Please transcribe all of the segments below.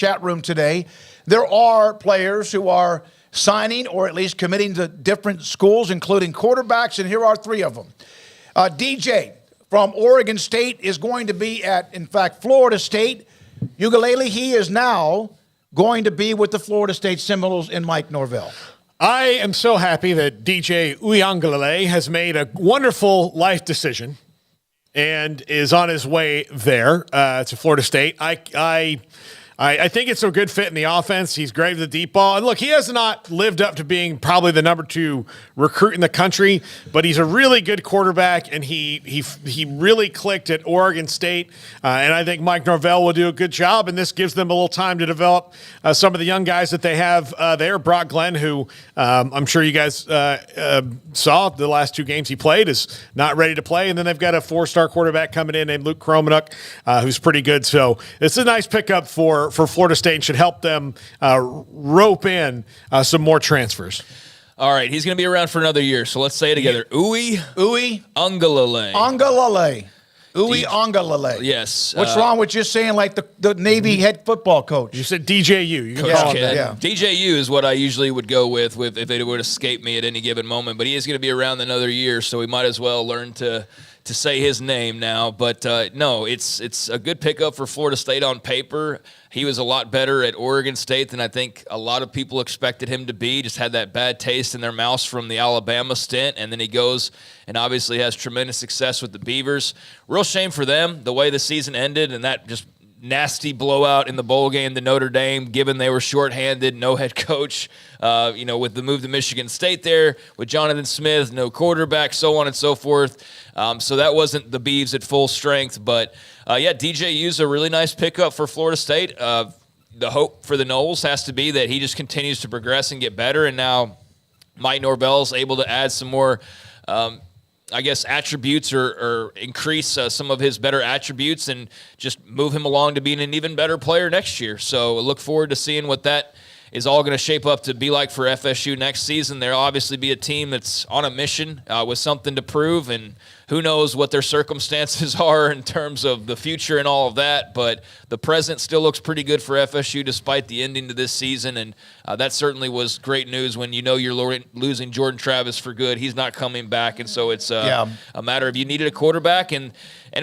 chat room today. There are players who are signing or at least committing to different schools, including quarterbacks, and here are three of them. DJ from Oregon State is going to be at, in fact, Florida State. Uiagalelei, he is now going to be with the Florida State Seminoles in Mike Norvell. I am so happy that DJ Uiagalelei has made a wonderful life decision and is on his way there to Florida State. I think it's a good fit in the offense. He's great with the deep ball. And look, he has not lived up to being probably the number 2 recruit in the country, but he's a really good quarterback, and he really clicked at Oregon State. And I think Mike Norvell will do a good job, and this gives them a little time to develop some of the young guys that they have there. Brock Glenn, who I'm sure you guys saw the last 2 games he played, is not ready to play. And then they've got a 4-star quarterback coming in named Luke Kromenuk, who's pretty good. So it's a nice pickup for Florida State and should help them rope in some more transfers. All right, he's going to be around for another year, so let's say it together. Uiagalelei. Uiagalelei. Yes. What's wrong with just saying like the Navy head football coach? You said DJU. You can Coach call him Ken. that. Yeah. DJU is what I usually would go with if they would escape me at any given moment, but he is going to be around another year, so we might as well learn to say his name now. But no, it's a good pickup for Florida State on paper. He was a lot better at Oregon State than I think a lot of people expected him to be. Just had that bad taste in their mouths from the Alabama stint, and then he goes and obviously has tremendous success with the Beavers. Real shame for them, the way the season ended, and that just nasty blowout in the bowl game to Notre Dame, given they were shorthanded, no head coach, with the move to Michigan State there, with Jonathan Smith, no quarterback, so on and so forth. So that wasn't the Beavs at full strength. But, DJU's a really nice pickup for Florida State. The hope for the Noles has to be that he just continues to progress and get better, and now Mike Norvell's able to add some more attributes or increase some of his better attributes and just move him along to being an even better player next year. So I look forward to seeing what that is all going to shape up to be like for FSU next season. There'll obviously be a team that's on a mission with something to prove, and who knows what their circumstances are in terms of the future and all of that, but the present still looks pretty good for FSU despite the ending to this season, and that certainly was great news when you know you're losing Jordan Travis for good. He's not coming back, and so it's a matter of you needed a quarterback, and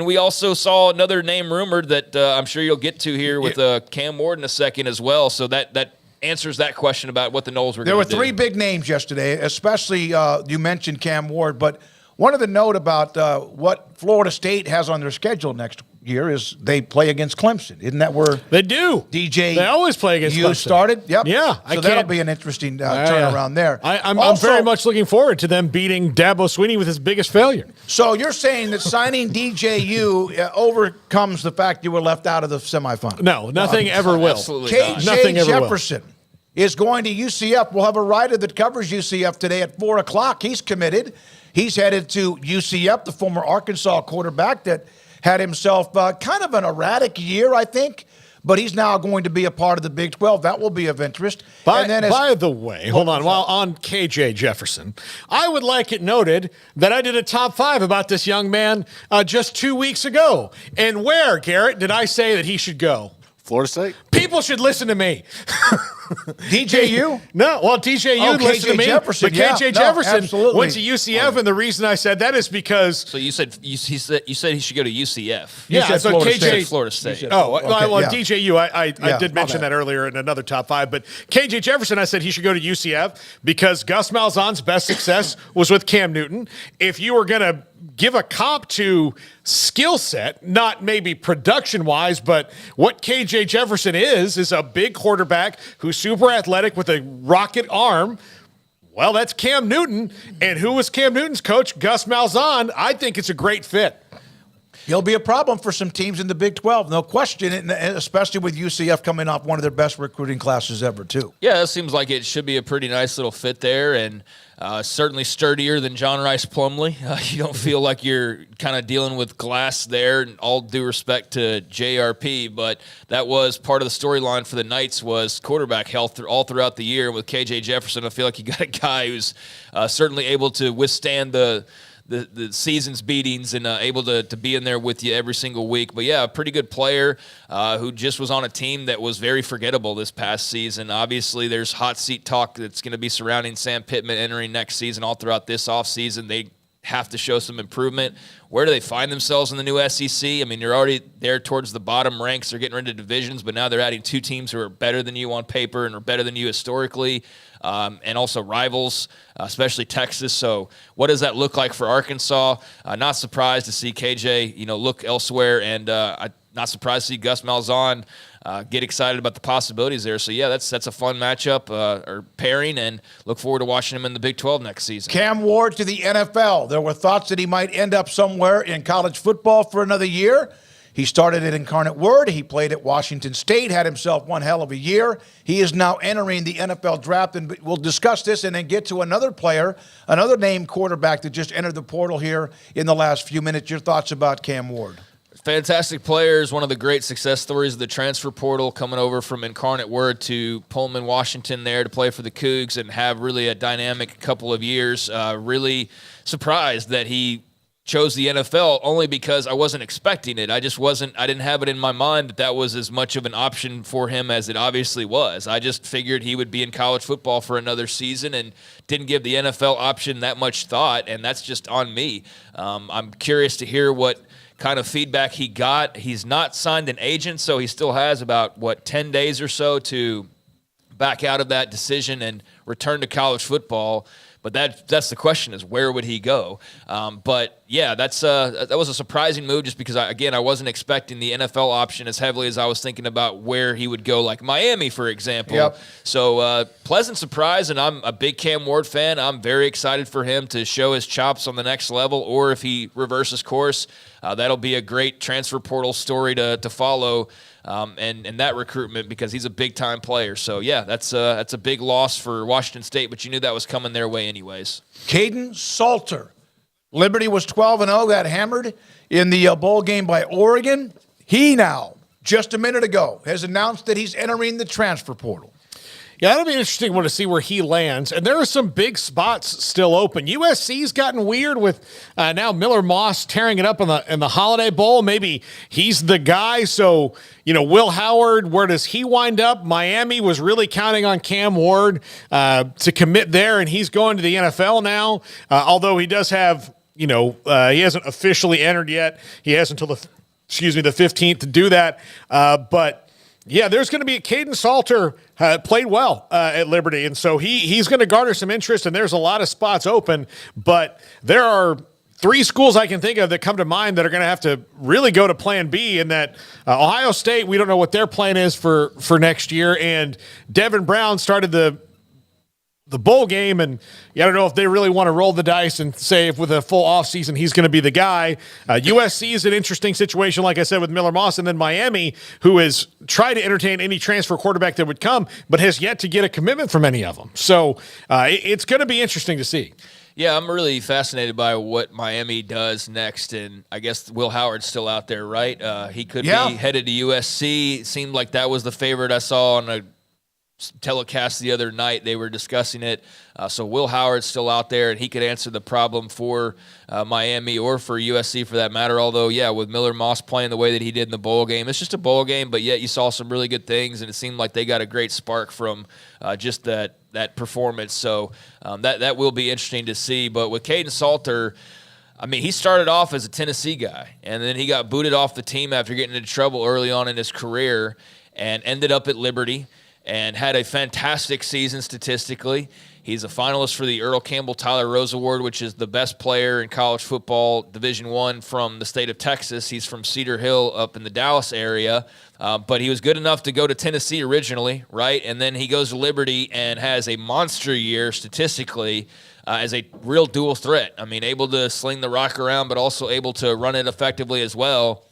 we also saw another name rumored that I'm sure you'll get to here with Cam Ward in a second as well, so that answers that question about what the Noles were going to do. There were 3 big names yesterday, especially you mentioned Cam Ward, but wanted to note about what Florida State has on their schedule next year is they play against Clemson. Isn't that where they do? They always play against Clemson. Started? Yep. Yeah. So that'll be an interesting turnaround there. I'm very much looking forward to them beating Dabo Swinney with his biggest failure. So you're saying that signing DJU overcomes the fact you were left out of the semifinal? No, nothing ever will. Absolutely KJ Jefferson is going to UCF. We'll have a writer that covers UCF today at 4 o'clock. He's committed. He's headed to UCF, the former Arkansas quarterback that had himself kind of an erratic year, I think, but he's now going to be a part of the Big 12. That will be of interest. By the way, hold on. While on KJ Jefferson, I would like it noted that I did a top 5 about this young man just 2 weeks ago. And where, Garrett, did I say that he should go? Florida State? People should listen to me. DJU? No, well, DJU listened to me, Jefferson, but KJ Jefferson went to UCF, and the reason I said that is because. So you said he should go to UCF. Yeah, so KJ Florida State. DJU. I did mention that earlier in another top 5, but KJ Jefferson, I said he should go to UCF because Gus Malzahn's best success was with Cam Newton. If you were going to give a comp to skill set, not maybe production-wise, but what KJ Jefferson is a big quarterback who's super athletic with a rocket arm. Well, that's Cam Newton. And who was Cam Newton's coach? Gus Malzahn. I think it's a great fit. He'll be a problem for some teams in the Big 12, no question, and especially with UCF coming off one of their best recruiting classes ever, too. Yeah, it seems like it should be a pretty nice little fit there, and certainly sturdier than John Rice Plumlee. You don't feel like you're kind of dealing with glass there, and all due respect to JRP, but that was part of the storyline for the Knights was quarterback health all throughout the year. With KJ Jefferson, I feel like you got a guy who's certainly able to withstand the the season's beatings and able to be in there with you every single week. But yeah, a pretty good player who just was on a team that was very forgettable this past season. Obviously, there's hot seat talk that's going to be surrounding Sam Pittman entering next season. All throughout this offseason, they have to show some improvement. Where do they find themselves in the new SEC? I mean, you're already there towards the bottom ranks. They're getting rid of divisions, but now they're adding two teams who are better than you on paper and are better than you historically, and also rivals, especially Texas. So what does that look like for Arkansas? Not surprised to see KJ, look elsewhere, and not surprised to see Gus Malzahn get excited about the possibilities there. So, yeah, that's a fun matchup or pairing, and look forward to watching him in the Big 12 next season. Cam Ward to the NFL. There were thoughts that he might end up somewhere in college football for another year. He started at Incarnate Word. He played at Washington State, had himself one hell of a year. He is now entering the NFL draft, and we'll discuss this and then get to another player, another named quarterback that just entered the portal here in the last few minutes. Your thoughts about Cam Ward? Fantastic players, one of the great success stories of the transfer portal, coming over from Incarnate Word to Pullman, Washington there to play for the Cougs and have really a dynamic couple of years. Really surprised that he chose the NFL only because I wasn't expecting it. I didn't have it in my mind that was as much of an option for him as it obviously was. I just figured he would be in college football for another season and didn't give the NFL option that much thought, and that's just on me. I'm curious to hear what kind of feedback he got. He's not signed an agent, so he still has about, 10 days or so to back out of that decision and return to college football. But that's the question, is where would he go? But yeah, that was a surprising move just because, I wasn't expecting the NFL option as heavily as I was thinking about where he would go, like Miami, for example. Yep. So pleasant surprise, and I'm a big Cam Ward fan. I'm very excited for him to show his chops on the next level, or if he reverses course, that'll be a great transfer portal story to follow. And that recruitment, because he's a big-time player. So, yeah, that's a big loss for Washington State, but you knew that was coming their way anyways. Kaden Salter. Liberty was 12-0, got hammered in the bowl game by Oregon. He now, just a minute ago, has announced that he's entering the transfer portal. Yeah, that'll be an interesting one to see where he lands. And there are some big spots still open. USC's gotten weird with now Miller Moss tearing it up in the Holiday Bowl. Maybe he's the guy. So, Will Howard, where does he wind up? Miami was really counting on Cam Ward to commit there, and he's going to the NFL now. Although he does have, he hasn't officially entered yet. He has until the 15th to do that. But yeah, there's going to be Kaden Salter played well at Liberty, and so he's going to garner some interest, and there's a lot of spots open, but there are three schools I can think of that come to mind that are going to have to really go to plan B, in that Ohio State, we don't know what their plan is for next year, and Devin Brown started the bowl game, and I don't know if they really want to roll the dice and say if with a full offseason he's going to be the guy. USC is an interesting situation, like I said, with Miller Moss, and then Miami, who has tried to entertain any transfer quarterback that would come, but has yet to get a commitment from any of them. So it's going to be interesting to see. Yeah, I'm really fascinated by what Miami does next, and I guess Will Howard's still out there, right? He could be headed to USC. It seemed like that was the favorite I saw on a telecast the other night. They were discussing it. So Will Howard's still out there, and he could answer the problem for Miami or for USC for that matter. Although, yeah, with Miller Moss playing the way that he did in the bowl game, it's just a bowl game, but yet you saw some really good things, and it seemed like they got a great spark from just that performance. So that will be interesting to see. But with Kaden Salter, I mean, he started off as a Tennessee guy, and then he got booted off the team after getting into trouble early on in his career and ended up at Liberty and had a fantastic season statistically. He's a finalist for the Earl Campbell Tyler Rose Award, which is the best player in college football, Division I from the state of Texas. He's from Cedar Hill up in the Dallas area. But he was good enough to go to Tennessee originally, right? And then he goes to Liberty and has a monster year statistically as a real dual threat. I mean, able to sling the rock around, but also able to run it effectively as well.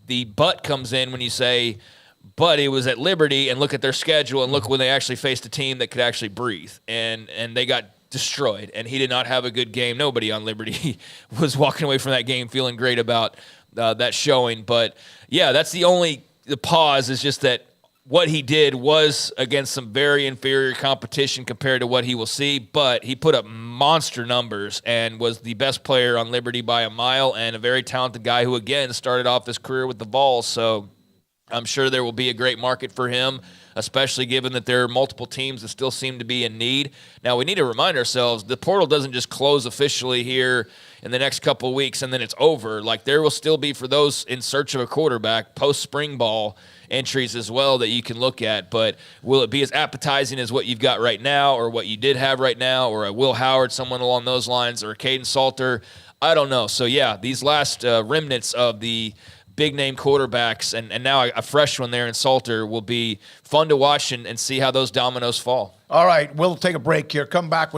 The but comes in when you say, but he was at Liberty, and look at their schedule, and look when they actually faced a team that could actually breathe. And they got destroyed, and he did not have a good game. Nobody on Liberty was walking away from that game feeling great about that showing. But, yeah, that's the pause is just that what he did was against some very inferior competition compared to what he will see, but he put up monster numbers and was the best player on Liberty by a mile, and a very talented guy who, again, started off his career with the Vols. So I'm sure there will be a great market for him, especially given that there are multiple teams that still seem to be in need. Now, we need to remind ourselves, the portal doesn't just close officially here in the next couple of weeks and then it's over. Like, there will still be, for those in search of a quarterback, post-spring ball entries as well that you can look at. But will it be as appetizing as what you've got right now, or what you did have right now, or a Will Howard, someone along those lines, or a Kaden Salter? I don't know. So, yeah, these last remnants of the big-name quarterbacks, and now a fresh one there in Salter, will be fun to watch and see how those dominoes fall. All right, we'll take a break here. Come back with